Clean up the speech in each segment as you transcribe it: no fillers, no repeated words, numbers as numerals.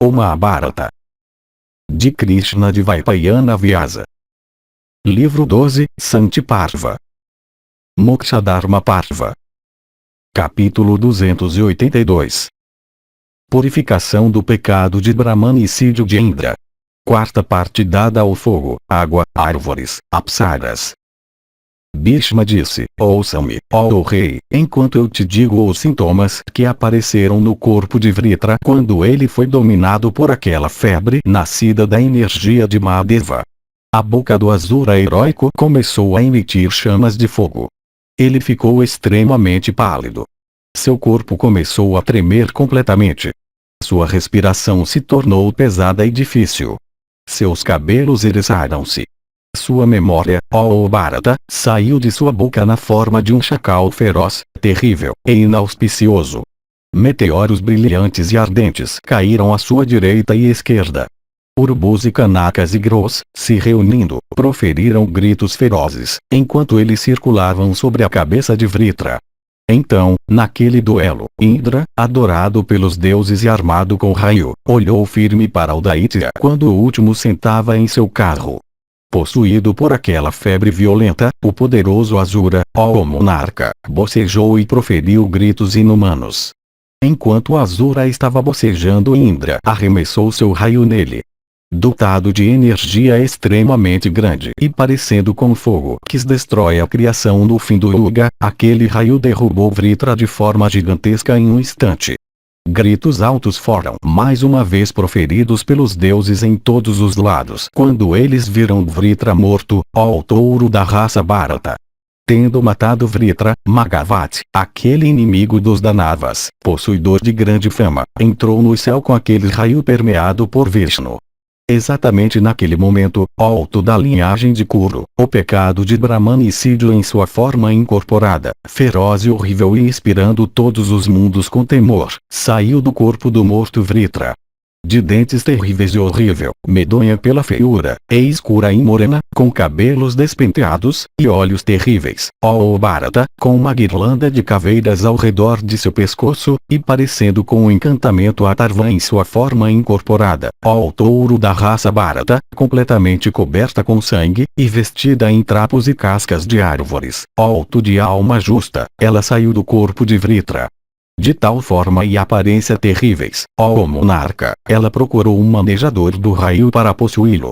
O Mahabharata. De Krishna de Vaipayana Vyasa. Livro 12, Santi Parva. Mokshadharma Parva. Capítulo 282. Purificação do pecado de Brahmanicídio de Indra. Quarta parte dada ao fogo, água, árvores, apsaras. Bhishma disse: ouça-me, ó rei, enquanto eu te digo os sintomas que apareceram no corpo de Vritra quando ele foi dominado por aquela febre nascida da energia de Mahadeva. A boca do Asura heróico começou a emitir chamas de fogo. Ele ficou extremamente pálido. Seu corpo começou a tremer completamente. Sua respiração se tornou pesada e difícil. Seus cabelos eriçaram-se. Sua memória, ó Bharata, saiu de sua boca na forma de um chacal feroz, terrível e inauspicioso. Meteoros brilhantes e ardentes caíram à sua direita e esquerda. Urubus e canacas e gros, se reunindo, proferiram gritos ferozes, enquanto eles circulavam sobre a cabeça de Vritra. Então, naquele duelo, Indra, adorado pelos deuses e armado com raio, olhou firme para o Daitya quando o último sentava em seu carro. Possuído por aquela febre violenta, o poderoso Asura, ó monarca, bocejou e proferiu gritos inumanos. Enquanto Asura estava bocejando, Indra arremessou seu raio nele. Dotado de energia extremamente grande e parecendo com fogo que destrói a criação no fim do Yuga, aquele raio derrubou Vritra de forma gigantesca em um instante. Gritos altos foram mais uma vez proferidos pelos deuses em todos os lados quando eles viram Vritra morto, ó touro da raça Bharata. Tendo matado Vritra, Magavati, aquele inimigo dos Danavas, possuidor de grande fama, entrou no céu com aquele raio permeado por Vishnu. Exatamente naquele momento, ó da linhagem de Kuru, o pecado de Brahmanicídio em sua forma incorporada, feroz e horrível e inspirando todos os mundos com temor, saiu do corpo do morto Vritra. De dentes terríveis e horrível, medonha pela feiura, e escura e morena, com cabelos despenteados, e olhos terríveis, ó Bharata, com uma guirlanda de caveiras ao redor de seu pescoço, e parecendo com um encantamento Atharva em sua forma incorporada, ó touro da raça Bharata, completamente coberta com sangue, e vestida em trapos e cascas de árvores, ó de alma justa, ela saiu do corpo de Vritra. De tal forma e aparência terríveis, ó monarca, ela procurou um manejador do raio para possuí-lo.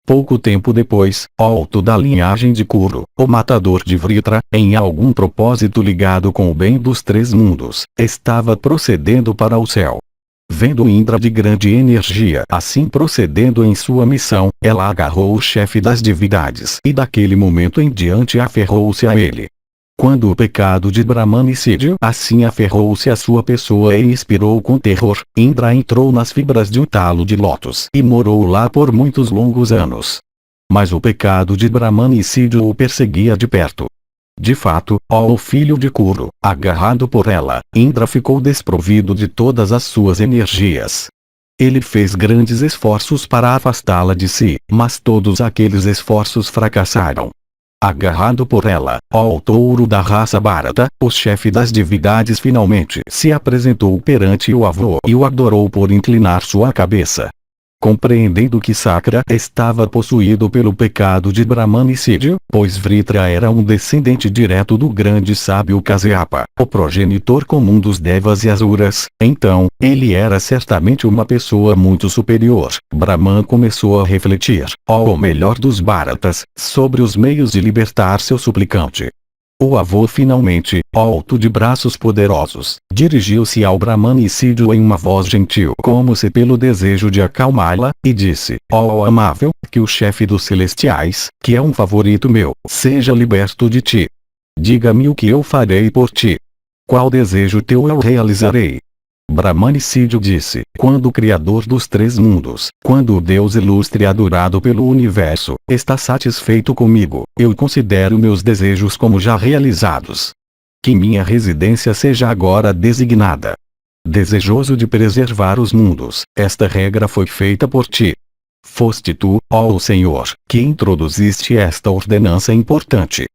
Pouco tempo depois, ó da linhagem de Kuru, o matador de Vritra, em algum propósito ligado com o bem dos três mundos, estava procedendo para o céu. Vendo Indra de grande energia assim procedendo em sua missão, ela agarrou o chefe das divindades e daquele momento em diante aferrou-se a ele. Quando o pecado de Brahmanicídio assim aferrou-se à sua pessoa e inspirou com terror, Indra entrou nas fibras de um talo de lótus e morou lá por muitos longos anos. Mas o pecado de Brahmanicídio o perseguia de perto. De fato, ó filho de Kuru, agarrado por ela, Indra ficou desprovido de todas as suas energias. Ele fez grandes esforços para afastá-la de si, mas todos aqueles esforços fracassaram. Agarrado por ela, ó touro da raça Bharata, o chefe das divindades finalmente se apresentou perante o avô e o adorou por inclinar sua cabeça. Compreendendo que Sakra estava possuído pelo pecado de Brahmanicídio, pois Vritra era um descendente direto do grande sábio Kasyapa, o progenitor comum dos Devas e Asuras, então, ele era certamente uma pessoa muito superior. Brahman começou a refletir, ó o melhor dos Bharatas, sobre os meios de libertar seu suplicante. O avô finalmente, alto de braços poderosos, dirigiu-se ao Brahmanicídio em uma voz gentil como se pelo desejo de acalmá-la, e disse: ó amável, que o chefe dos celestiais, que é um favorito meu, seja liberto de ti. Diga-me o que eu farei por ti. Qual desejo teu eu realizarei? Brahmanicídio disse: quando o Criador dos três mundos, quando o Deus ilustre adorado pelo universo, está satisfeito comigo, eu considero meus desejos como já realizados. Que minha residência seja agora designada. Desejoso de preservar os mundos, esta regra foi feita por ti. Foste tu, ó Senhor, que introduziste esta ordenança importante.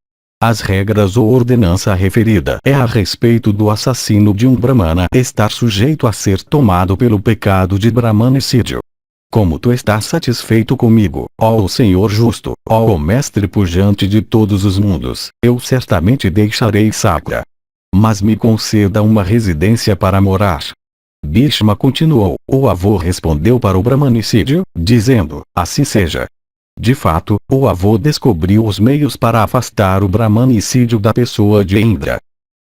As regras ou ordenança referida é a respeito do assassino de um Brahmana estar sujeito a ser tomado pelo pecado de brahmanicídio. Como tu estás satisfeito comigo, ó Senhor justo, ó Mestre pujante de todos os mundos, eu certamente deixarei Sakra. Mas me conceda uma residência para morar. Bhishma continuou. O avô respondeu para o brahmanicídio, dizendo, assim seja. De fato, o avô descobriu os meios para afastar o brahmanicídio da pessoa de Indra.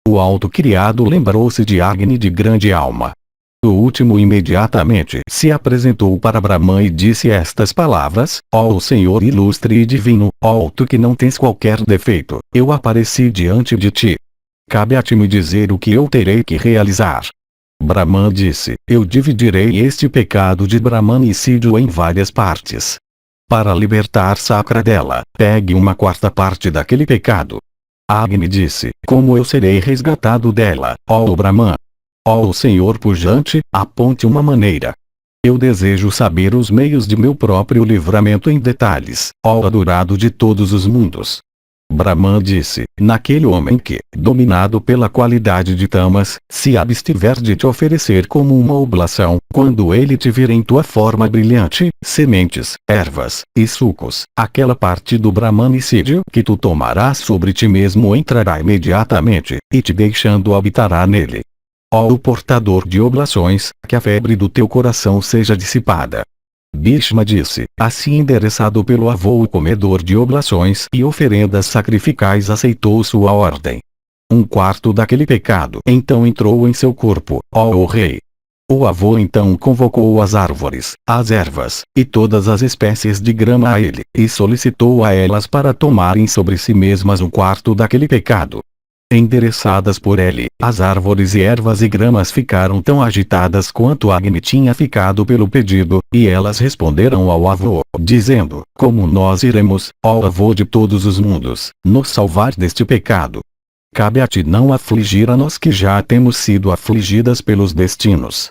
O autocriado lembrou-se de Agni de grande alma. O último imediatamente se apresentou para Brahman e disse estas palavras: ó Senhor ilustre e divino, ó tu que não tens qualquer defeito, eu apareci diante de ti. Cabe a ti me dizer o que eu terei que realizar. Brahman disse, eu dividirei este pecado de brahmanicídio em várias partes. Para libertar Sakra dela, pegue uma quarta parte daquele pecado. Agni disse, como eu serei resgatado dela, ó Brahman? Ó Senhor pujante, aponte uma maneira. Eu desejo saber os meios de meu próprio livramento em detalhes, ó adorado de todos os mundos. Brahman disse, naquele homem que, dominado pela qualidade de tamas, se abstiver de te oferecer como uma oblação, quando ele te vir em tua forma brilhante, sementes, ervas, e sucos, aquela parte do brahmanicídio que tu tomarás sobre ti mesmo entrará imediatamente, e te deixando habitará nele. Ó o portador de oblações, que a febre do teu coração seja dissipada. Bhishma disse, assim endereçado pelo avô o comedor de oblações e oferendas sacrificais aceitou sua ordem. Um quarto daquele pecado então entrou em seu corpo, ó rei. O avô então convocou as árvores, as ervas, e todas as espécies de grama a ele, e solicitou a elas para tomarem sobre si mesmas um quarto daquele pecado. Endereçadas por ele, as árvores e ervas e gramas ficaram tão agitadas quanto Agni tinha ficado pelo pedido, e elas responderam ao avô, dizendo, como nós iremos, ó avô de todos os mundos, nos salvar deste pecado? Cabe a ti não afligir a nós que já temos sido afligidas pelos destinos.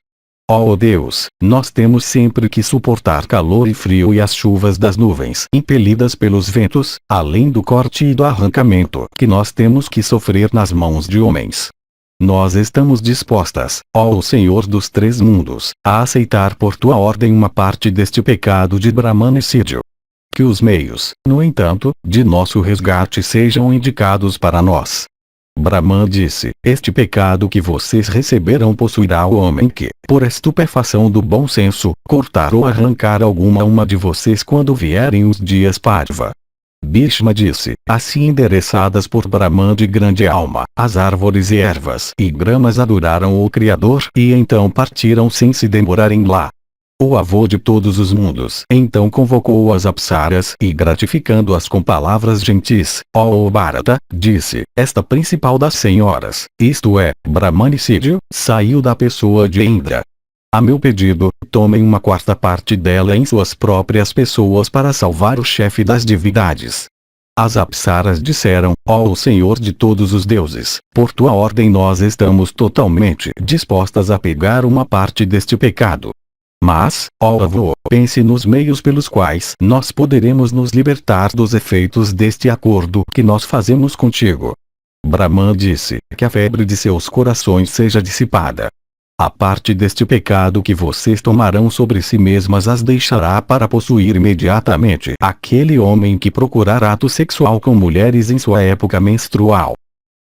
Ó Deus, nós temos sempre que suportar calor e frio e as chuvas das nuvens impelidas pelos ventos, além do corte e do arrancamento que nós temos que sofrer nas mãos de homens. Nós estamos dispostas, ó Senhor dos três mundos, a aceitar por tua ordem uma parte deste pecado de brahmanicídio. Que os meios, no entanto, de nosso resgate sejam indicados para nós. Brahman disse, este pecado que vocês receberão possuirá o homem que, por estupefação do bom senso, cortar ou arrancar uma de vocês quando vierem os dias parva. Bhishma disse, assim endereçadas por Brahman de grande alma, as árvores e ervas e gramas adoraram o Criador e então partiram sem se demorarem lá. O avô de todos os mundos então convocou as apsaras e gratificando-as com palavras gentis, ó Bharata, disse, esta principal das senhoras, isto é, brahmanicídio, saiu da pessoa de Indra. A meu pedido, tomem uma quarta parte dela em suas próprias pessoas para salvar o chefe das divindades. As apsaras disseram, ó Senhor de todos os deuses, por tua ordem nós estamos totalmente dispostas a pegar uma parte deste pecado. Mas, ó avô, pense nos meios pelos quais nós poderemos nos libertar dos efeitos deste acordo que nós fazemos contigo. Brahman disse, que a febre de seus corações seja dissipada. A parte deste pecado que vocês tomarão sobre si mesmas as deixará para possuir imediatamente aquele homem que procurar ato sexual com mulheres em sua época menstrual.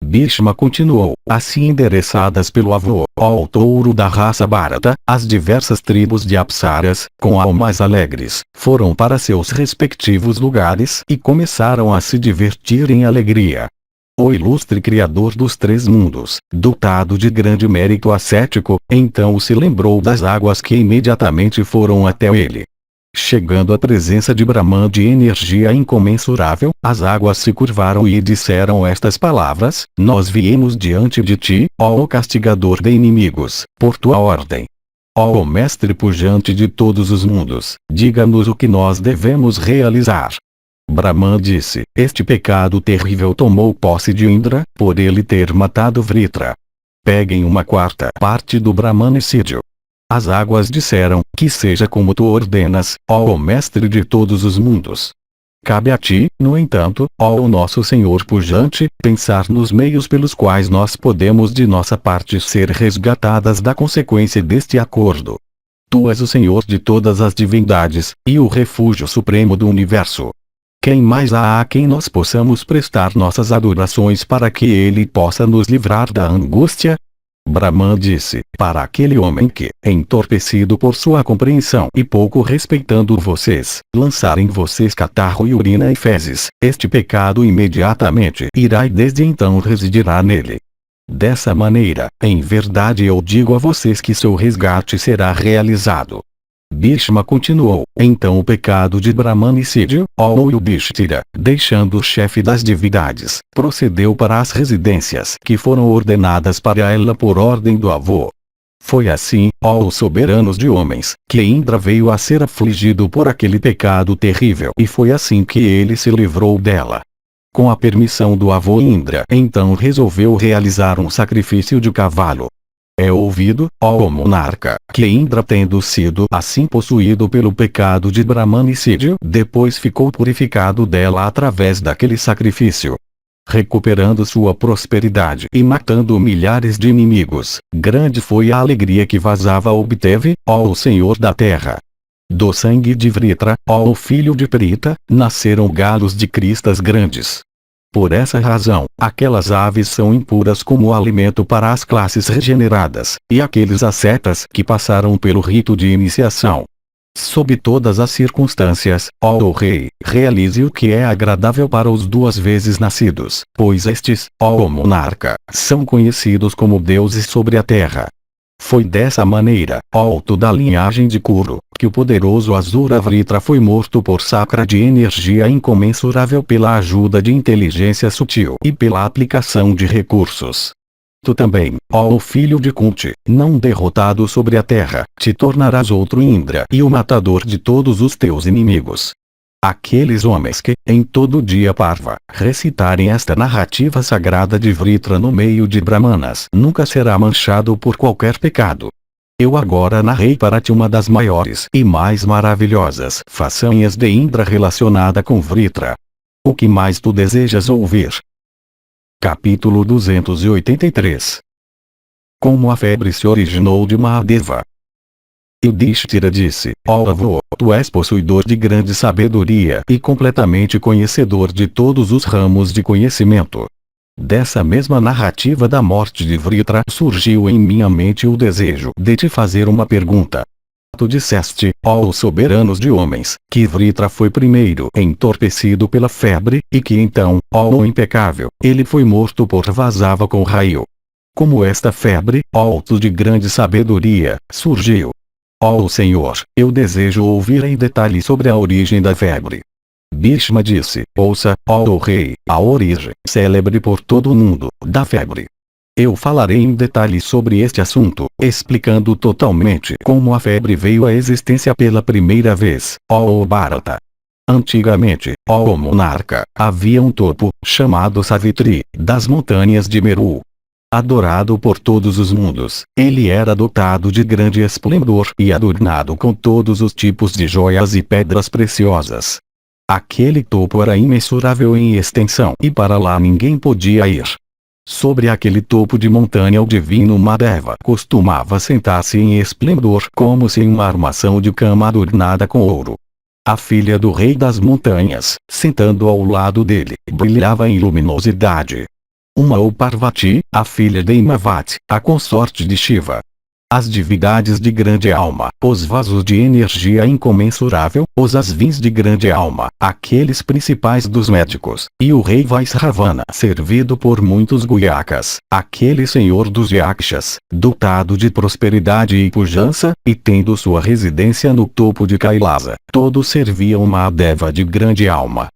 Bhishma continuou, assim endereçadas pelo avô, ó touro da raça Bharata, as diversas tribos de apsaras, com almas alegres, foram para seus respectivos lugares e começaram a se divertir em alegria. O ilustre Criador dos três mundos, dotado de grande mérito ascético, então se lembrou das águas que imediatamente foram até ele. Chegando à presença de Brahman de energia incomensurável, as águas se curvaram e disseram estas palavras, nós viemos diante de ti, ó castigador de inimigos, por tua ordem. Ó mestre pujante de todos os mundos, diga-nos o que nós devemos realizar. Brahman disse, este pecado terrível tomou posse de Indra, por ele ter matado Vritra. Peguem uma quarta parte do brahmanicídio. As águas disseram, que seja como tu ordenas, ó mestre de todos os mundos. Cabe a ti, no entanto, ó nosso Senhor pujante, pensar nos meios pelos quais nós podemos de nossa parte ser resgatadas da consequência deste acordo. Tu és o Senhor de todas as divindades, e o refúgio supremo do universo. Quem mais há a quem nós possamos prestar nossas adorações para que ele possa nos livrar da angústia? Brahman disse, para aquele homem que, entorpecido por sua compreensão e pouco respeitando vocês, lançarem vocês catarro e urina e fezes, este pecado imediatamente irá e desde então residirá nele. Dessa maneira, em verdade eu digo a vocês que seu resgate será realizado. Bhishma continuou, então o pecado de brahmanicídio, ó Yudhishthira, deixando o chefe das divindades, procedeu para as residências que foram ordenadas para ela por ordem do avô. Foi assim, ó os soberanos de homens, que Indra veio a ser afligido por aquele pecado terrível e foi assim que ele se livrou dela. Com a permissão do avô Indra, então resolveu realizar um sacrifício de cavalo. É ouvido, ó monarca, que Indra tendo sido assim possuído pelo pecado de brahmanicídio, depois ficou purificado dela através daquele sacrifício. Recuperando sua prosperidade e matando milhares de inimigos, grande foi a alegria que Vasava obteve, ó o Senhor da Terra. Do sangue de Vritra, ó o filho de Prita, nasceram galos de cristas grandes. Por essa razão, aquelas aves são impuras como alimento para as classes regeneradas, e aqueles ascetas que passaram pelo rito de iniciação. Sob todas as circunstâncias, ó rei, realize o que é agradável para os duas vezes nascidos, pois estes, ó monarca, são conhecidos como deuses sobre a terra. Foi dessa maneira, ó da linhagem de Kuru, que o poderoso Asura Vritra foi morto por sacra de energia incomensurável pela ajuda de inteligência sutil e pela aplicação de recursos. Tu também, ó filho de Kunti, não derrotado sobre a terra, te tornarás outro Indra e o matador de todos os teus inimigos. Aqueles homens que, em todo dia parva, recitarem esta narrativa sagrada de Vritra no meio de Brahmanas, nunca será manchado por qualquer pecado. Eu agora narrei para ti uma das maiores e mais maravilhosas façanhas de Indra relacionada com Vritra. O que mais tu desejas ouvir? Capítulo 283. Como a febre se originou de Mahadeva. Yudhishthira disse, ó avô, tu és possuidor de grande sabedoria e completamente conhecedor de todos os ramos de conhecimento. Dessa mesma narrativa da morte de Vritra surgiu em minha mente o desejo de te fazer uma pergunta. Tu disseste, ó soberanos de homens, que Vritra foi primeiro entorpecido pela febre, e que então, ó impecável, ele foi morto por Vasava com raio. Como esta febre, ó tu de grande sabedoria, surgiu? Ó Senhor, eu desejo ouvir em detalhe sobre a origem da febre. Bhishma disse, ouça, ó rei, a origem, célebre por todo o mundo, da febre. Eu falarei em detalhe sobre este assunto, explicando totalmente como a febre veio à existência pela primeira vez, ó Bharata. Antigamente, ó monarca, havia um topo, chamado Savitri, das montanhas de Meru. Adorado por todos os mundos, ele era dotado de grande esplendor e adornado com todos os tipos de joias e pedras preciosas. Aquele topo era imensurável em extensão e para lá ninguém podia ir. Sobre aquele topo de montanha o divino Mahadeva costumava sentar-se em esplendor como se em uma armação de cama adornada com ouro. A filha do rei das montanhas, sentando ao lado dele, brilhava em luminosidade. Uma Parvati, a filha de Himavati, a consorte de Shiva. As divindades de grande alma, os vasos de energia incomensurável, os asvins de grande alma, aqueles principais dos médicos, e o rei Vaisravana servido por muitos Guyakas, aquele senhor dos Yakshas, dotado de prosperidade e pujança, e tendo sua residência no topo de Kailasa, todos serviam Mahadeva de grande alma.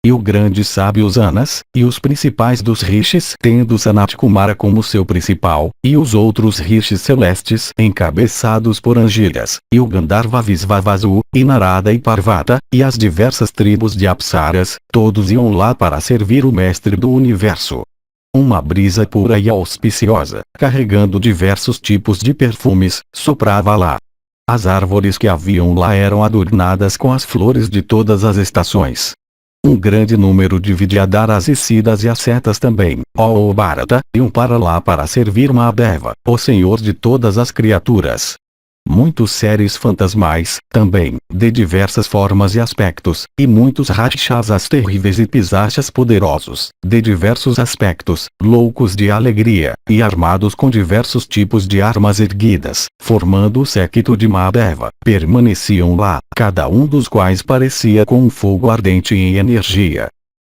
E o grande sábio Zanas, e os principais dos rishis tendo Sanat Kumara como seu principal, e os outros rishis celestes encabeçados por Angiras, e o Gandharva Visvavasu, e Narada e Parvata, e as diversas tribos de Apsaras, todos iam lá para servir o mestre do universo. Uma brisa pura e auspiciosa, carregando diversos tipos de perfumes, soprava lá. As árvores que haviam lá eram adornadas com as flores de todas as estações. Um grande número divide Adaras e Siddhas e as setas também, ó Bharata, iam para lá para servir Mahadeva, o Senhor de todas as criaturas. Muitos seres fantasmais, também, de diversas formas e aspectos, e muitos Rakshasas terríveis e Pisachas poderosos, de diversos aspectos, loucos de alegria, e armados com diversos tipos de armas erguidas, formando o séquito de Mahadeva, permaneciam lá, cada um dos quais parecia com um fogo ardente em energia.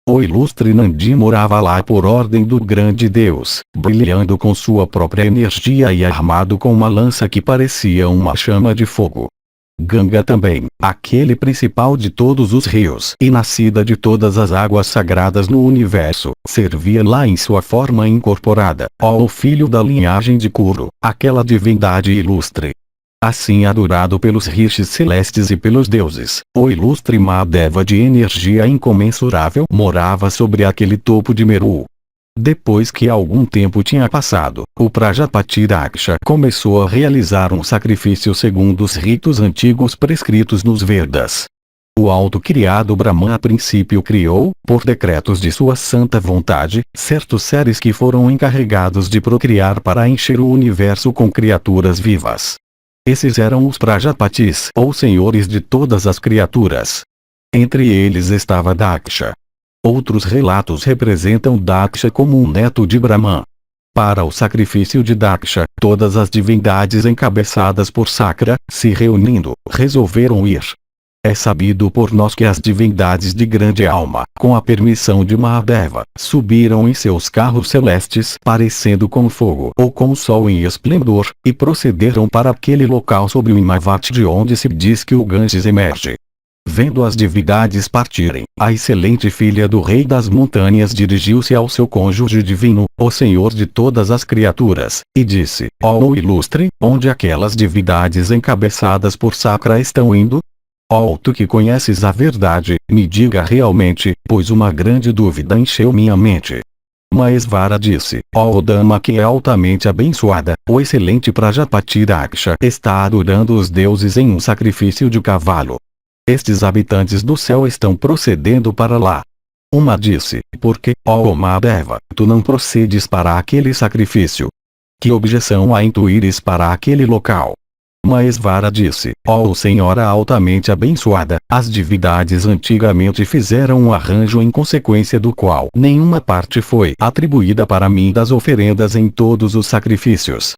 O ilustre Nandi morava lá por ordem do grande Deus, brilhando com sua própria energia e armado com uma lança que parecia uma chama de fogo. Ganga também, aquele principal de todos os rios e nascida de todas as águas sagradas no universo, servia lá em sua forma incorporada, ó filho da linhagem de Kuru, aquela divindade ilustre. Assim adorado pelos rishis celestes e pelos deuses, o ilustre Mahadeva de energia incomensurável morava sobre aquele topo de Meru. Depois que algum tempo tinha passado, o Prajapati Daksha começou a realizar um sacrifício segundo os ritos antigos prescritos nos Vedas. O autocriado Brahma a princípio criou, por decretos de sua santa vontade, certos seres que foram encarregados de procriar para encher o universo com criaturas vivas. Esses eram os Prajapatis, ou senhores de todas as criaturas. Entre eles estava Daksha. Outros relatos representam Daksha como um neto de Brahma. Para o sacrifício de Daksha, todas as divindades encabeçadas por Sakra, se reunindo, resolveram ir. É sabido por nós que as divindades de grande alma, com a permissão de Mahadeva, subiram em seus carros celestes parecendo com fogo ou com o sol em esplendor, e procederam para aquele local sobre o Himavati de onde se diz que o Ganges emerge. Vendo as divindades partirem, a excelente filha do rei das montanhas dirigiu-se ao seu cônjuge divino, o Senhor de todas as criaturas, e disse: ó ilustre, onde aquelas divindades encabeçadas por Sakra estão indo? Ó tu que conheces a verdade, me diga realmente, pois uma grande dúvida encheu minha mente. Maesvara disse: ó dama que é altamente abençoada, o excelente Prajapati Daksha está adorando os deuses em um sacrifício de cavalo. Estes habitantes do céu estão procedendo para lá. Uma disse: por que, ó Mahadeva, tu não procedes para aquele sacrifício? Que objeção há em tu ires para aquele local? Maesvara disse: ó senhora altamente abençoada, as divindades antigamente fizeram um arranjo em consequência do qual nenhuma parte foi atribuída para mim das oferendas em todos os sacrifícios.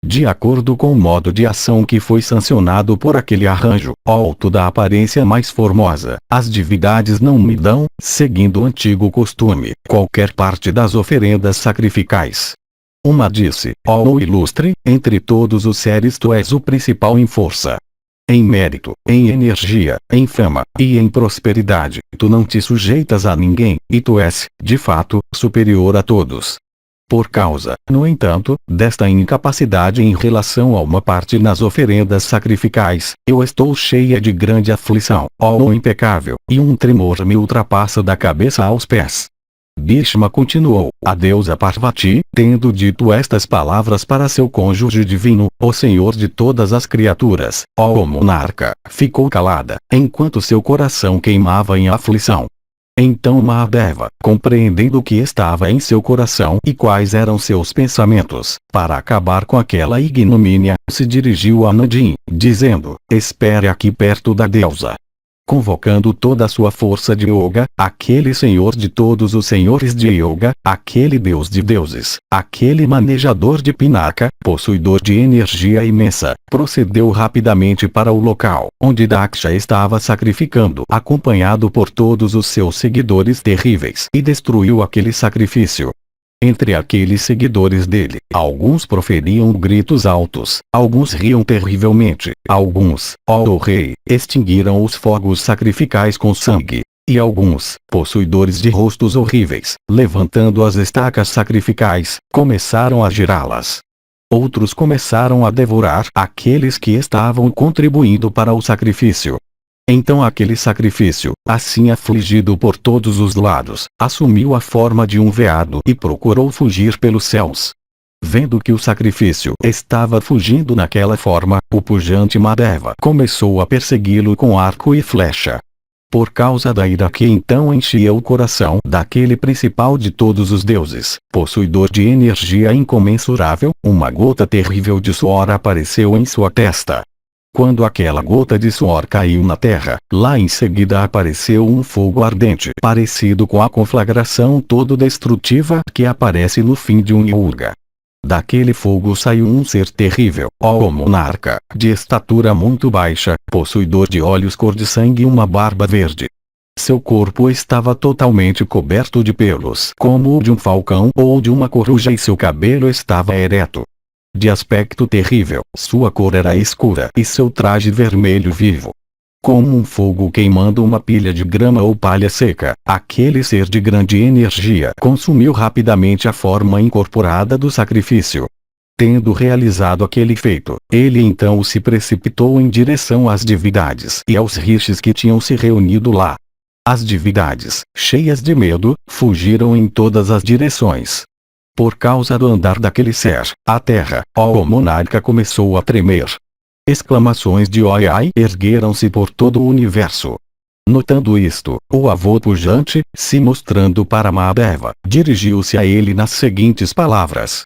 De acordo com o modo de ação que foi sancionado por aquele arranjo, ó da aparência mais formosa, as divindades não me dão, seguindo o antigo costume, qualquer parte das oferendas sacrificais. Uma disse: ó ilustre, entre todos os seres tu és o principal em força. Em mérito, em energia, em fama, e em prosperidade, tu não te sujeitas a ninguém, e tu és, de fato, superior a todos. Por causa, no entanto, desta incapacidade em relação a uma parte nas oferendas sacrificais, eu estou cheia de grande aflição, ó impecável, e um tremor me ultrapassa da cabeça aos pés. Bhishma continuou: a deusa Parvati, tendo dito estas palavras para seu cônjuge divino, o Senhor de todas as criaturas, ó monarca, ficou calada, enquanto seu coração queimava em aflição. Então Mahadeva, compreendendo o que estava em seu coração e quais eram seus pensamentos, para acabar com aquela ignomínia, se dirigiu a Nandi, dizendo: espere aqui perto da deusa. Convocando toda a sua força de yoga, aquele senhor de todos os senhores de yoga, aquele deus de deuses, aquele manejador de Pinaka, possuidor de energia imensa, procedeu rapidamente para o local onde Daksha estava sacrificando, acompanhado por todos os seus seguidores terríveis, e destruiu aquele sacrifício. Entre aqueles seguidores dele, alguns proferiam gritos altos, alguns riam terrivelmente, alguns, ó rei, extinguiram os fogos sacrificais com sangue, e alguns, possuidores de rostos horríveis, levantando as estacas sacrificais, começaram a girá-las. Outros começaram a devorar aqueles que estavam contribuindo para o sacrifício. Então aquele sacrifício, assim afligido por todos os lados, assumiu a forma de um veado e procurou fugir pelos céus. Vendo que o sacrifício estava fugindo naquela forma, o pujante Mahadeva começou a persegui-lo com arco e flecha. Por causa da ira que então enchia o coração daquele principal de todos os deuses, possuidor de energia incomensurável, uma gota terrível de suor apareceu em sua testa. Quando aquela gota de suor caiu na terra, lá em seguida apareceu um fogo ardente parecido com a conflagração todo destrutiva que aparece no fim de um Yurga. Daquele fogo saiu um ser terrível, ó monarca, de estatura muito baixa, possuidor de olhos cor de sangue e uma barba verde. Seu corpo estava totalmente coberto de pelos como o de um falcão ou de uma coruja e seu cabelo estava ereto. De aspecto terrível, sua cor era escura e seu traje vermelho vivo. Como um fogo queimando uma pilha de grama ou palha seca, aquele ser de grande energia consumiu rapidamente a forma incorporada do sacrifício. Tendo realizado aquele feito, ele então se precipitou em direção às divindades e aos rishis que tinham se reunido lá. As divindades, cheias de medo, fugiram em todas as direções. Por causa do andar daquele ser, a terra, ó monarca, começou a tremer. Exclamações de oi ai ergueram-se por todo o universo. Notando isto, o avô pujante, se mostrando para Mahadeva, dirigiu-se a ele nas seguintes palavras.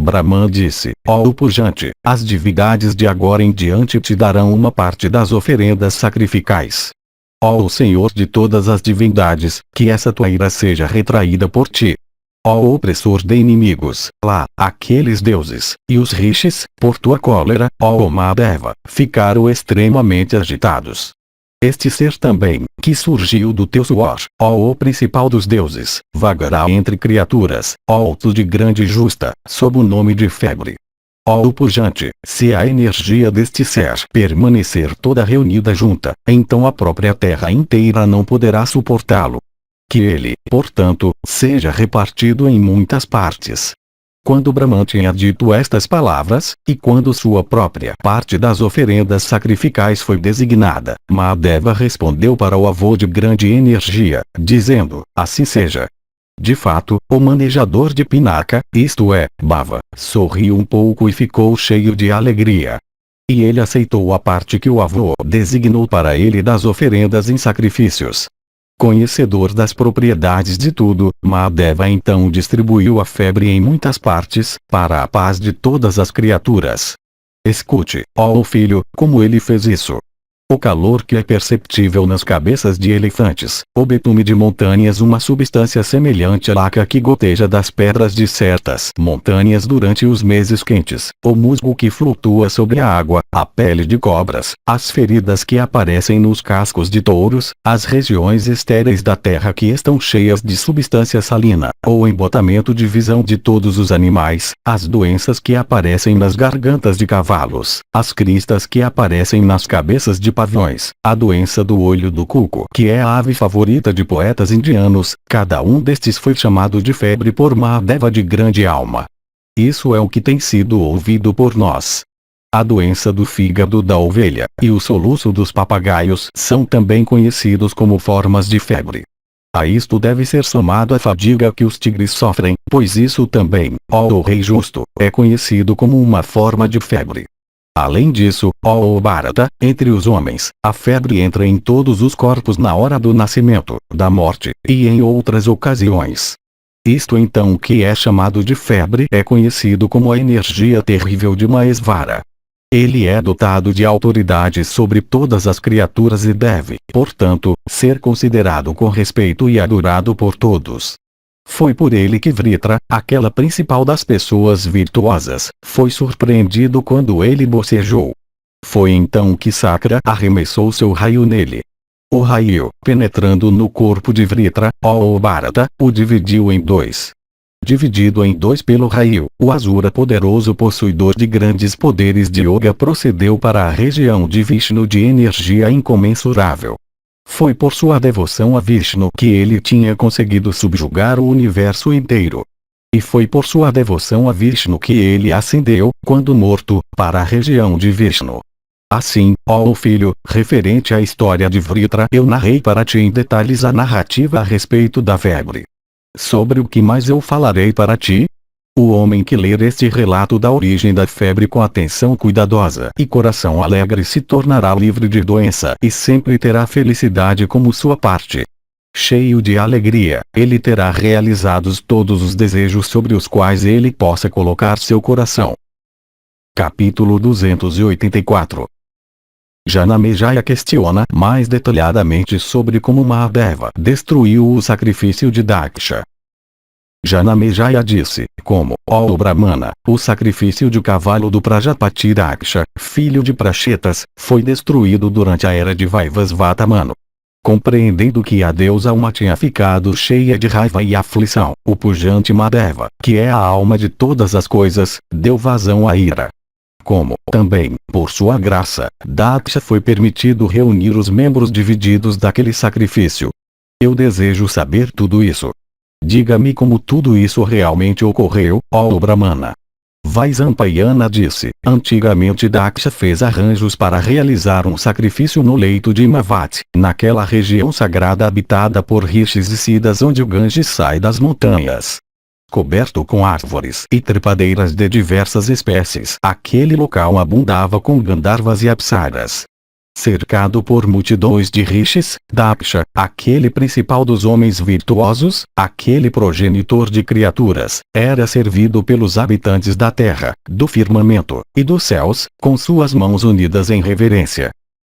Brahman disse, ó pujante, as divindades de agora em diante te darão uma parte das oferendas sacrificais. Ó Senhor de todas as divindades, que essa tua ira seja retraída por ti. Ó opressor de inimigos, lá, aqueles deuses, e os rishis, por tua cólera, ó Mahadeva, ficaram extremamente agitados. Este ser também, que surgiu do teu suor, ó o principal dos deuses, vagará entre criaturas, ó tu de grande e justa, sob o nome de febre. Ó pujante, se a energia deste ser permanecer toda reunida junta, então a própria terra inteira não poderá suportá-lo. Que ele, portanto, seja repartido em muitas partes. Quando Brahman tinha dito estas palavras, e quando sua própria parte das oferendas sacrificais foi designada, Mahadeva respondeu para o avô de grande energia, dizendo, assim seja. De fato, o manejador de Pinaka, isto é, Bava, sorriu um pouco e ficou cheio de alegria. E ele aceitou a parte que o avô designou para ele das oferendas em sacrifícios. Conhecedor das propriedades de tudo, Mahadeva então distribuiu a febre em muitas partes, para a paz de todas as criaturas. Escute, ó filho, como ele fez isso. O calor que é perceptível nas cabeças de elefantes, o betume de montanhas, uma substância semelhante à laca que goteja das pedras de certas montanhas durante os meses quentes, o musgo que flutua sobre a água, a pele de cobras, as feridas que aparecem nos cascos de touros, as regiões estéreis da terra que estão cheias de substância salina, o embotamento de visão de todos os animais, as doenças que aparecem nas gargantas de cavalos, as cristas que aparecem nas cabeças de paviões, a doença do olho do cuco, que é a ave favorita de poetas indianos, cada um destes foi chamado de febre por Mahadeva de grande alma. Isso é o que tem sido ouvido por nós. A doença do fígado da ovelha, e o soluço dos papagaios são também conhecidos como formas de febre. A isto deve ser somado a fadiga que os tigres sofrem, pois isso também, ó o rei justo, é conhecido como uma forma de febre. Além disso, ó Bharata, entre os homens, a febre entra em todos os corpos na hora do nascimento, da morte, e em outras ocasiões. Isto então que é chamado de febre é conhecido como a energia terrível de Mahesvara. Ele é dotado de autoridade sobre todas as criaturas e deve, portanto, ser considerado com respeito e adorado por todos. Foi por ele que Vritra, aquela principal das pessoas virtuosas, foi surpreendido quando ele bocejou. Foi então que Sakra arremessou seu raio nele. O raio, penetrando no corpo de Vritra, ó Bharata, o dividiu em dois. Dividido em dois pelo raio, o Asura poderoso possuidor de grandes poderes de yoga procedeu para a região de Vishnu de energia incomensurável. Foi por sua devoção a Vishnu que ele tinha conseguido subjugar o universo inteiro. E foi por sua devoção a Vishnu que ele ascendeu, quando morto, para a região de Vishnu. Assim, ó filho, referente à história de Vritra, eu narrei para ti em detalhes a narrativa a respeito da febre. Sobre o que mais eu falarei para ti? O homem que ler este relato da origem da febre com atenção cuidadosa e coração alegre se tornará livre de doença e sempre terá felicidade como sua parte. Cheio de alegria, ele terá realizados todos os desejos sobre os quais ele possa colocar seu coração. Capítulo 284. Janamejaya questiona mais detalhadamente sobre como Mahadeva destruiu o sacrifício de Daksha. Janamejaya disse, como, ó Brahmana, o sacrifício de cavalo do Prajapati Daksha, filho de Prachetas, foi destruído durante a era de Vaivasvata Manu. Compreendendo que a deusa Uma tinha ficado cheia de raiva e aflição, o pujante Mahadeva, que é a alma de todas as coisas, deu vazão à ira. Como, também, por sua graça, Daksha foi permitido reunir os membros divididos daquele sacrifício. Eu desejo saber tudo isso. Diga-me como tudo isso realmente ocorreu, ó Brahmana. Vaisampayana disse, antigamente Daksha fez arranjos para realizar um sacrifício no leito de Himavati, naquela região sagrada habitada por rishis e siddhas onde o Ganges sai das montanhas. Coberto com árvores e trepadeiras de diversas espécies, aquele local abundava com Gandharvas e Apsaras. Cercado por multidões de rishis, Daksha, aquele principal dos homens virtuosos, aquele progenitor de criaturas, era servido pelos habitantes da terra, do firmamento, e dos céus, com suas mãos unidas em reverência.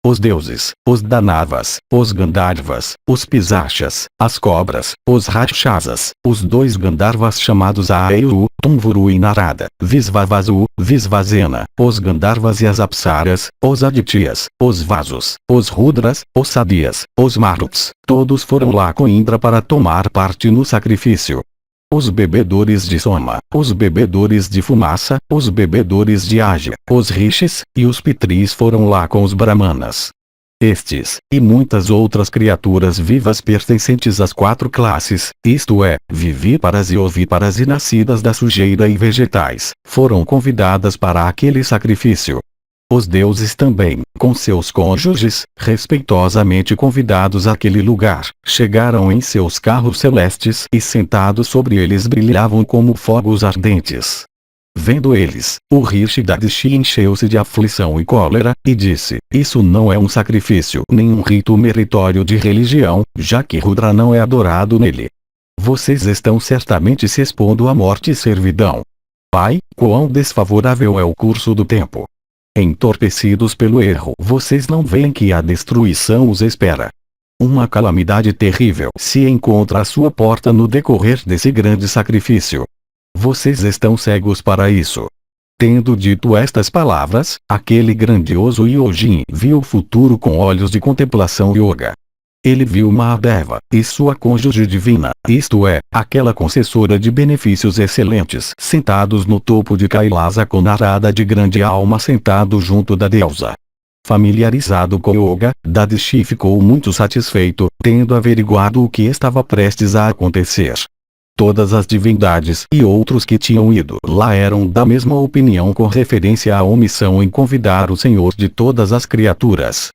Os deuses, os Danavas, os Gandharvas, os Pisachas, as cobras, os Rakshasas, os dois Gandharvas chamados Ayu, Tumvuru e Narada, Visvavasu, Visvasena, os Gandharvas e as Apsaras, os Adityas, os Vasus, os Rudras, os Sadias, os Maruts, todos foram lá com Indra para tomar parte no sacrifício. Os bebedores de soma, os bebedores de fumaça, os bebedores de ágia, os rishis, e os pitris foram lá com os brahmanas. Estes, e muitas outras criaturas vivas pertencentes às 4 classes, isto é, vivíparas e ovíparas e nascidas da sujeira e vegetais, foram convidadas para aquele sacrifício. Os deuses também, com seus cônjuges, respeitosamente convidados àquele lugar, chegaram em seus carros celestes e sentados sobre eles brilhavam como fogos ardentes. Vendo eles, o rishi Dadishi encheu-se de aflição e cólera, e disse, isso não é um sacrifício nem um rito meritório de religião, já que Rudra não é adorado nele. Vocês estão certamente se expondo à morte e servidão. Pai, quão desfavorável é o curso do tempo. Entorpecidos pelo erro, vocês não veem que a destruição os espera. Uma calamidade terrível se encontra à sua porta no decorrer desse grande sacrifício. Vocês estão cegos para isso. Tendo dito estas palavras, aquele grandioso Yojin viu o futuro com olhos de contemplação yoga. Ele viu Mahadeva, e sua cônjuge divina, isto é, aquela concessora de benefícios excelentes, sentados no topo de Kailasa com Narada de grande alma sentado junto da deusa. Familiarizado com yoga, Dadishi ficou muito satisfeito, tendo averiguado o que estava prestes a acontecer. Todas as divindades e outros que tinham ido lá eram da mesma opinião com referência à omissão em convidar o Senhor de todas as criaturas.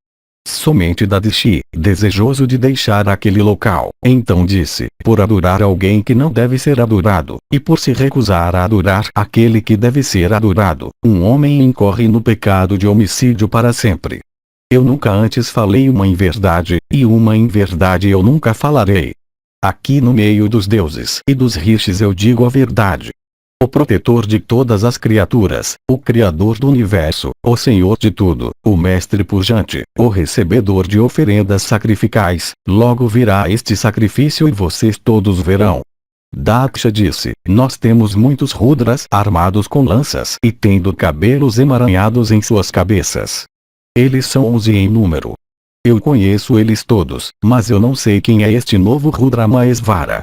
Somente Dadishi, desejoso de deixar aquele local, então disse, por adorar alguém que não deve ser adorado, e por se recusar a adorar aquele que deve ser adorado, um homem incorre no pecado de homicídio para sempre. Eu nunca antes falei uma inverdade, e uma inverdade eu nunca falarei. Aqui no meio dos deuses e dos rishis eu digo a verdade. O protetor de todas as criaturas, o Criador do Universo, o Senhor de tudo, o Mestre pujante, o recebedor de oferendas sacrificais, logo virá este sacrifício e vocês todos verão. Daksha disse, nós temos muitos Rudras armados com lanças e tendo cabelos emaranhados em suas cabeças. Eles são 11 em número. Eu conheço eles todos, mas eu não sei quem é este novo Rudra Mahesvara.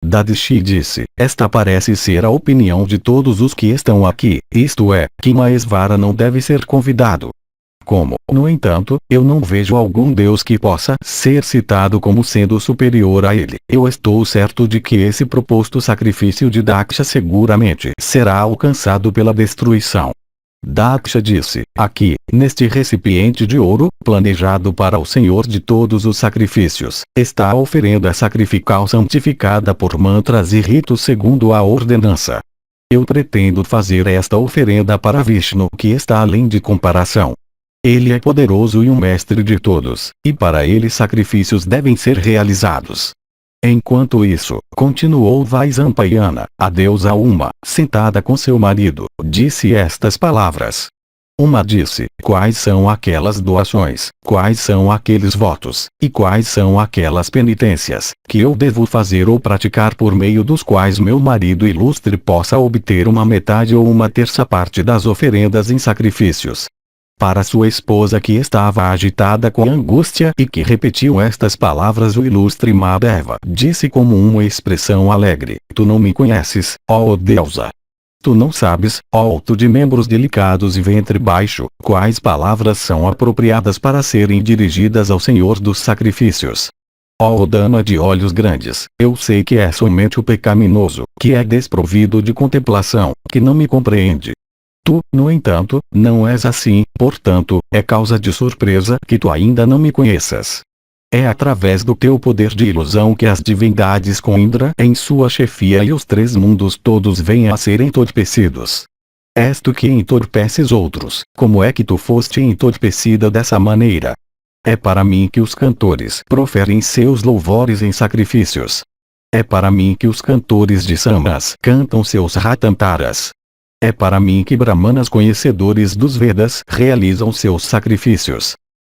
Dadishi disse, esta parece ser a opinião de todos os que estão aqui, isto é, que Mahesvara não deve ser convidado. Como, no entanto, eu não vejo algum deus que possa ser citado como sendo superior a ele, eu estou certo de que esse proposto sacrifício de Daksha seguramente será alcançado pela destruição. Daksha disse, aqui, neste recipiente de ouro, planejado para o Senhor de todos os sacrifícios, está a oferenda sacrificial santificada por mantras e ritos segundo a ordenança. Eu pretendo fazer esta oferenda para Vishnu que está além de comparação. Ele é poderoso e um mestre de todos, e para ele sacrifícios devem ser realizados. Enquanto isso, continuou Vaisampayana, a deusa Uma, sentada com seu marido, disse estas palavras. Uma disse, quais são aquelas doações, quais são aqueles votos, e quais são aquelas penitências, que eu devo fazer ou praticar por meio dos quais meu marido ilustre possa obter uma metade ou uma terça parte das oferendas em sacrifícios. Para sua esposa que estava agitada com angústia e que repetiu estas palavras, o ilustre Mahadeva disse como uma expressão alegre, tu não me conheces, ó deusa. Tu não sabes, ó tu de membros delicados e ventre baixo, quais palavras são apropriadas para serem dirigidas ao Senhor dos sacrifícios. Ó dama de olhos grandes, eu sei que é somente o pecaminoso, que é desprovido de contemplação, que não me compreende. Tu, no entanto, não és assim, portanto, é causa de surpresa que tu ainda não me conheças. É através do teu poder de ilusão que as divindades com Indra em sua chefia e os 3 mundos todos vêm a ser entorpecidos. És tu que entorpeces outros, como é que tu foste entorpecida dessa maneira? É para mim que os cantores proferem seus louvores em sacrifícios. É para mim que os cantores de samas cantam seus ratantaras. É para mim que brahmanas conhecedores dos Vedas realizam seus sacrifícios.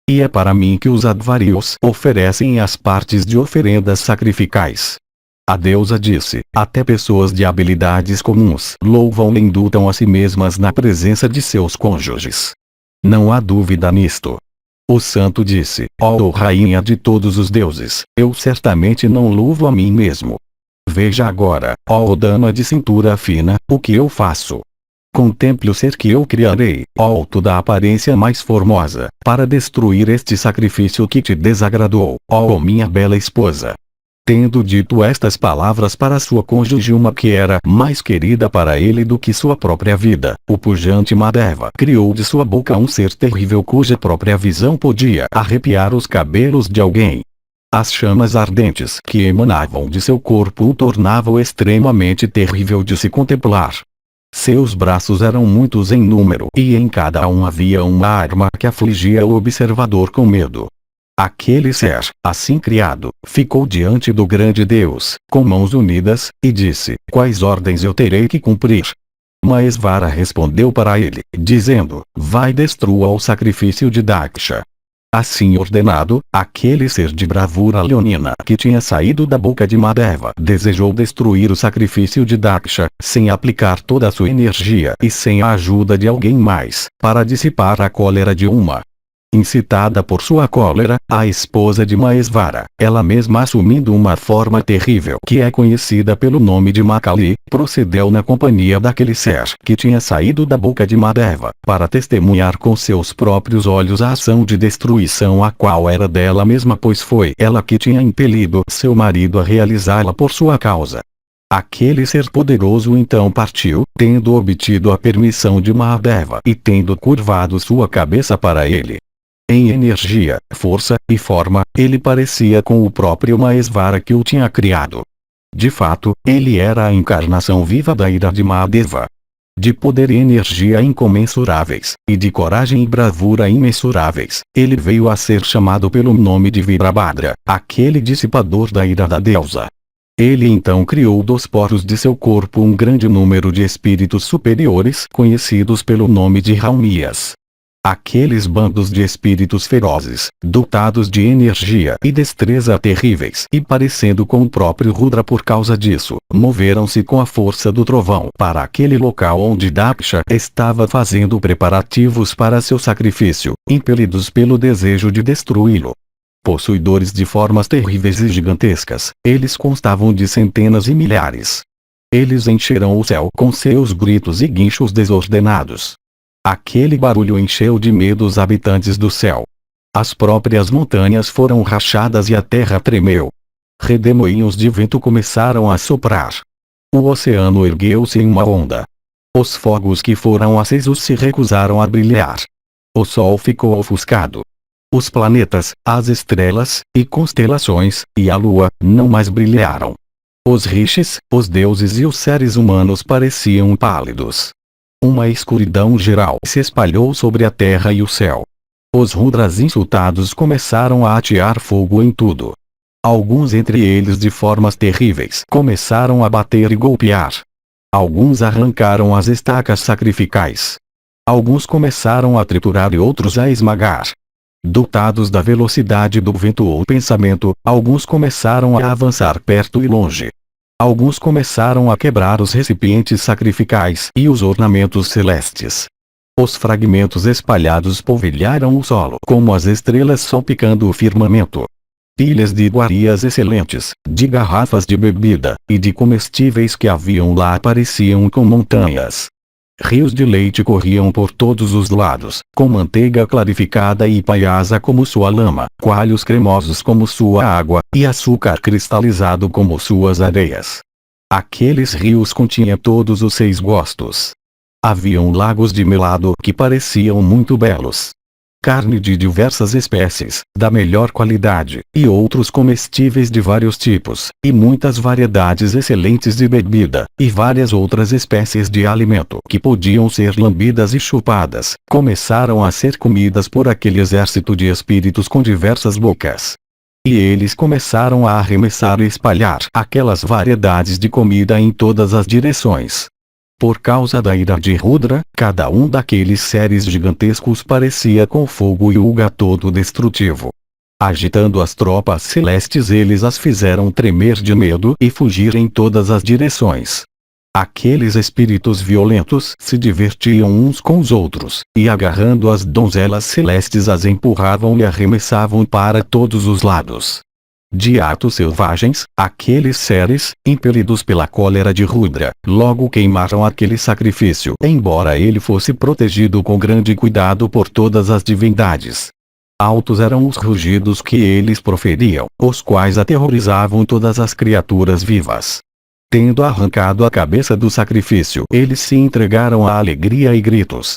E é para mim que os advários oferecem as partes de oferendas sacrificais. A deusa disse, até pessoas de habilidades comuns louvam e indultam a si mesmas na presença de seus cônjuges. Não há dúvida nisto. O santo disse, ó rainha de todos os deuses, eu certamente não louvo a mim mesmo. Veja agora, ó dama de cintura fina, o que eu faço. Contemple o ser que eu criarei, ó alto da aparência mais formosa, para destruir este sacrifício que te desagradou, ó minha bela esposa. Tendo dito estas palavras para sua cônjuge, uma que era mais querida para ele do que sua própria vida, o pujante Mahadeva criou de sua boca um ser terrível cuja própria visão podia arrepiar os cabelos de alguém. As chamas ardentes que emanavam de seu corpo o tornavam extremamente terrível de se contemplar. Seus braços eram muitos em número e em cada um havia uma arma que afligia o observador com medo. Aquele ser, assim criado, ficou diante do grande Deus, com mãos unidas, e disse, quais ordens eu terei que cumprir? Mahesvara respondeu para ele, dizendo, vai destrua o sacrifício de Daksha. Assim ordenado, aquele ser de bravura leonina que tinha saído da boca de Mahadeva desejou destruir o sacrifício de Daksha, sem aplicar toda a sua energia e sem a ajuda de alguém mais, para dissipar a cólera de Uma. Incitada por sua cólera, a esposa de Mahesvara, ela mesma assumindo uma forma terrível que é conhecida pelo nome de Makali, procedeu na companhia daquele ser que tinha saído da boca de Mahadeva, para testemunhar com seus próprios olhos a ação de destruição a qual era dela mesma, pois foi ela que tinha impelido seu marido a realizá-la por sua causa. Aquele ser poderoso então partiu, tendo obtido a permissão de Mahadeva e tendo curvado sua cabeça para ele. Em energia, força e forma, ele parecia com o próprio Mahesvara que o tinha criado. De fato, ele era a encarnação viva da ira de Mahadeva. De poder e energia incomensuráveis, e de coragem e bravura imensuráveis, ele veio a ser chamado pelo nome de Virabhadra, aquele dissipador da ira da deusa. Ele então criou dos poros de seu corpo um grande número de espíritos superiores conhecidos pelo nome de Raumiyas. Aqueles bandos de espíritos ferozes, dotados de energia e destreza terríveis e parecendo com o próprio Rudra por causa disso, moveram-se com a força do trovão para aquele local onde Daksha estava fazendo preparativos para seu sacrifício, impelidos pelo desejo de destruí-lo. Possuidores de formas terríveis e gigantescas, eles constavam de centenas e milhares. Eles encheram o céu com seus gritos e guinchos desordenados. Aquele barulho encheu de medo os habitantes do céu. As próprias montanhas foram rachadas e a terra tremeu. Redemoinhos de vento começaram a soprar. O oceano ergueu-se em uma onda. Os fogos que foram acesos se recusaram a brilhar. O sol ficou ofuscado. Os planetas, as estrelas, e constelações, e a lua, não mais brilharam. Os rishis, os deuses e os seres humanos pareciam pálidos. Uma escuridão geral se espalhou sobre a terra e o céu. Os Rudras insultados começaram a atear fogo em tudo. Alguns entre eles de formas terríveis começaram a bater e golpear. Alguns arrancaram as estacas sacrificais. Alguns começaram a triturar e outros a esmagar. Dotados da velocidade do vento ou pensamento, alguns começaram a avançar perto e longe. Alguns começaram a quebrar os recipientes sacrificais e os ornamentos celestes. Os fragmentos espalhados polvilharam o solo como as estrelas salpicando o firmamento. Pilhas de iguarias excelentes, de garrafas de bebida, e de comestíveis que haviam lá pareciam com montanhas. Rios de leite corriam por todos os lados, com manteiga clarificada e paiasa como sua lama, coalhos cremosos como sua água, e açúcar cristalizado como suas areias. Aqueles rios continham todos os 6 gostos. Haviam lagos de melado que pareciam muito belos. Carne de diversas espécies, da melhor qualidade, e outros comestíveis de vários tipos, e muitas variedades excelentes de bebida, e várias outras espécies de alimento que podiam ser lambidas e chupadas, começaram a ser comidas por aquele exército de espíritos com diversas bocas. E eles começaram a arremessar e espalhar aquelas variedades de comida em todas as direções. Por causa da ira de Rudra, cada um daqueles seres gigantescos parecia com fogo e uga todo destrutivo. Agitando as tropas celestes, eles as fizeram tremer de medo e fugir em todas as direções. Aqueles espíritos violentos se divertiam uns com os outros, e agarrando as donzelas celestes as empurravam e arremessavam para todos os lados. De atos selvagens, aqueles seres, impelidos pela cólera de Rudra, logo queimaram aquele sacrifício, embora ele fosse protegido com grande cuidado por todas as divindades. Altos eram os rugidos que eles proferiam, os quais aterrorizavam todas as criaturas vivas. Tendo arrancado a cabeça do sacrifício, eles se entregaram à alegria e gritos.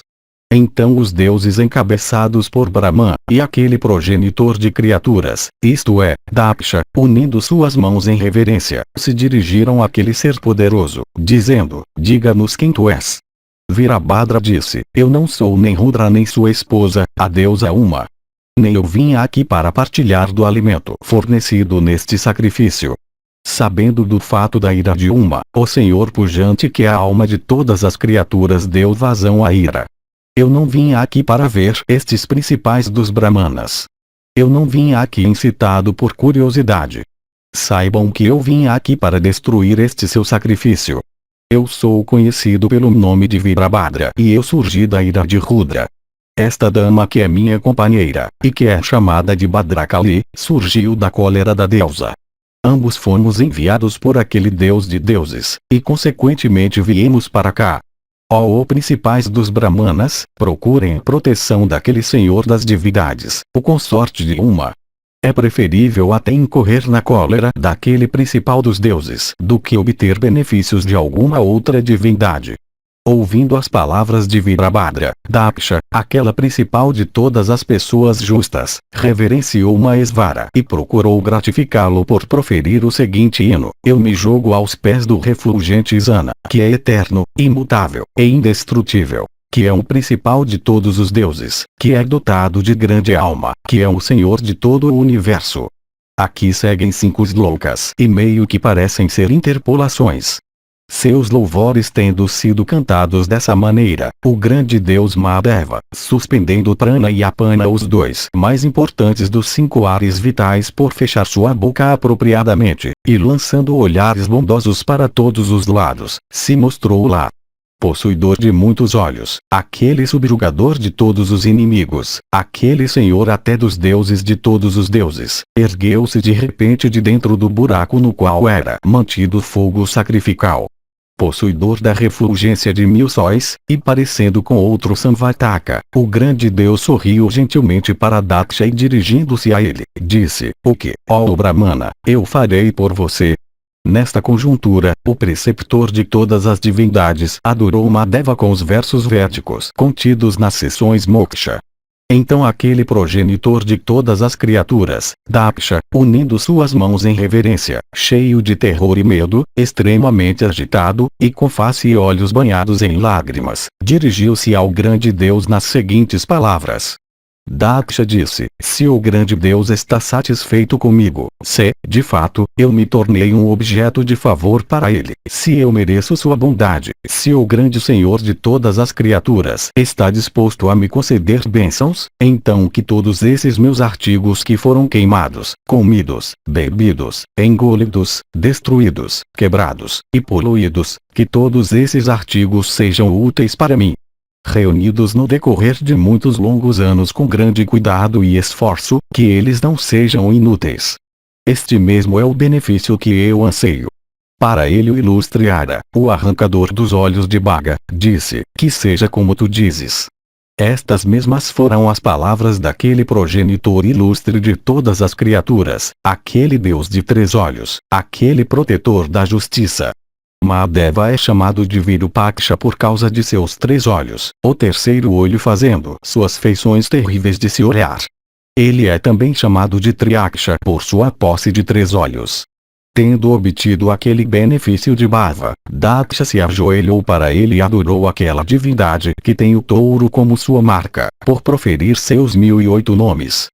Então os deuses encabeçados por Brahma, e aquele progenitor de criaturas, isto é, Daksha, unindo suas mãos em reverência, se dirigiram àquele ser poderoso, dizendo: diga-nos quem tu és. Virabhadra disse: eu não sou nem Rudra nem sua esposa, a deusa Uma. Nem eu vim aqui para partilhar do alimento fornecido neste sacrifício. Sabendo do fato da ira de Uma, o Senhor pujante, que é a alma de todas as criaturas, deu vazão à ira. Eu não vim aqui para ver estes principais dos Brahmanas. Eu não vim aqui incitado por curiosidade. Saibam que eu vim aqui para destruir este seu sacrifício. Eu sou conhecido pelo nome de Virabhadra e eu surgi da ira de Rudra. Esta dama que é minha companheira, e que é chamada de Bhadrakali, surgiu da cólera da deusa. Ambos fomos enviados por aquele Deus de deuses, e consequentemente viemos para cá. Ó principais dos Brahmanas, procurem a proteção daquele Senhor das divindades, o consorte de Uma. É preferível até incorrer na cólera daquele principal dos deuses, do que obter benefícios de alguma outra divindade. Ouvindo as palavras de Virabhadra, Daksha, aquela principal de todas as pessoas justas, reverenciou Mahesvara e procurou gratificá-lo por proferir o seguinte hino: eu me jogo aos pés do refulgente Isana, que é eterno, imutável e indestrutível, que é o principal de todos os deuses, que é dotado de grande alma, que é o Senhor de todo o universo. Aqui seguem 5 slokas e meio que parecem ser interpolações. Seus louvores tendo sido cantados dessa maneira, o grande Deus Mahadeva, suspendendo Prana e Apana, os 2 mais importantes dos 5 ares vitais, por fechar sua boca apropriadamente, e lançando olhares bondosos para todos os lados, se mostrou lá. Possuidor de muitos olhos, aquele subjugador de todos os inimigos, aquele senhor até dos deuses de todos os deuses, ergueu-se de repente de dentro do buraco no qual era mantido fogo sacrificial. Possuidor da refulgência de 1000 sóis, e parecendo com outro Samvataka, o grande Deus sorriu gentilmente para Daksha e, dirigindo-se a ele, disse: o que, ó Brahmana, eu farei por você? Nesta conjuntura, o preceptor de todas as divindades adorou Mahadeva com os versos védicos contidos nas seções Moksha. Então aquele progenitor de todas as criaturas, Daksha, unindo suas mãos em reverência, cheio de terror e medo, extremamente agitado, e com face e olhos banhados em lágrimas, dirigiu-se ao grande Deus nas seguintes palavras. Daksha disse, se o grande Deus está satisfeito comigo, se, de fato, eu me tornei um objeto de favor para ele, se eu mereço sua bondade, se o grande Senhor de todas as criaturas está disposto a me conceder bênçãos, então que todos esses meus artigos que foram queimados, comidos, bebidos, engolidos, destruídos, quebrados, e poluídos, que todos esses artigos sejam úteis para mim. Reunidos no decorrer de muitos longos anos com grande cuidado e esforço, que eles não sejam inúteis. Este mesmo é o benefício que eu anseio. Para ele o ilustre Ara, o arrancador dos olhos de Bhaga, disse, que seja como tu dizes. Estas mesmas foram as palavras daquele progenitor ilustre de todas as criaturas, aquele Deus de 3 olhos, aquele protetor da justiça. Mahadeva é chamado de Virupaksha por causa de seus 3 olhos, o terceiro olho fazendo suas feições terríveis de se olhar. Ele é também chamado de Triaksha por sua posse de 3 olhos. Tendo obtido aquele benefício de Bhava, Daksha se ajoelhou para ele e adorou aquela divindade que tem o touro como sua marca, por proferir seus 1008 nomes.